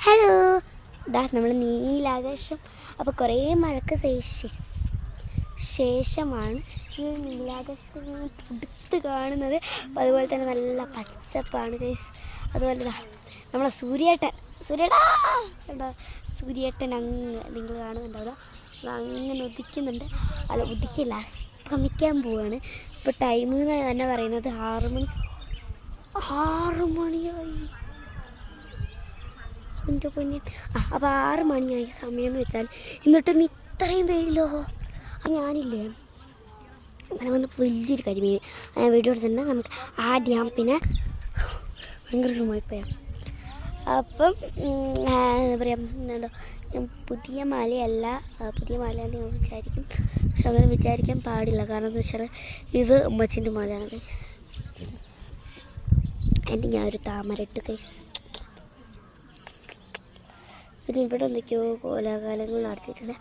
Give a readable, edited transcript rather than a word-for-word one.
Hello, ഇതാ നമ്മൾ നീലാകാശം. അപ്പോൾ കുറേ മഴക്ക് ശേഷമാണ് ഈ നീലാകാശത്തിൽ തുടുത്ത് കാണുന്നത്. അപ്പോൾ അതുപോലെ തന്നെ നല്ല പച്ചപ്പാണ് ഗൈസ്. അതുപോലെ നമ്മളെ സൂര്യേട്ടാ കണ്ടോ, സൂര്യേട്ടൻ അങ്ങ് നിങ്ങൾ കാണുന്നുണ്ടാവുക, അങ്ങനെ ഉദിക്കുന്നുണ്ട്. അല്ല, ഉദിക്കില്ല, അസ്തമിക്കാൻ പോവാണ്. ഇപ്പോൾ ടൈം തന്നെ പറയുന്നത് 6 മണിയായി. എൻ്റെ പൊന്നെ, അപ്പോൾ 6 മണിയായി സമയം എന്ന് വെച്ചാൽ. എന്നിട്ടും ഇത്രയും വെയിലോ? ഞാനില്ലേ അങ്ങനെ വന്ന് വലിയൊരു കരിമീൻ വീഡിയോ എടുത്തിട്ടുണ്ട്. നമുക്ക് ആ ഡാമ്പിനെ ഭയങ്കര സുഖമായിപ്പോയാം. അപ്പം എന്താ പറയുക, പുതിയ മലയല്ല നിങ്ങൾ വിചാരിക്കും. പക്ഷെ അങ്ങനെ വിചാരിക്കാൻ പാടില്ല. കാരണം എന്താ വെച്ചാൽ ഇത് ഉമ്മച്ചിൻ്റെ മലയാണ് ഗൈസ്. എൻ്റെ ഞാനൊരു താമര ഇട്ട് ഗൈസ്. പിന്നെ ഇവിടെ എന്തൊക്കെയോ കോലാകാലങ്ങൾ നടത്തിയിട്ടുണ്ട്.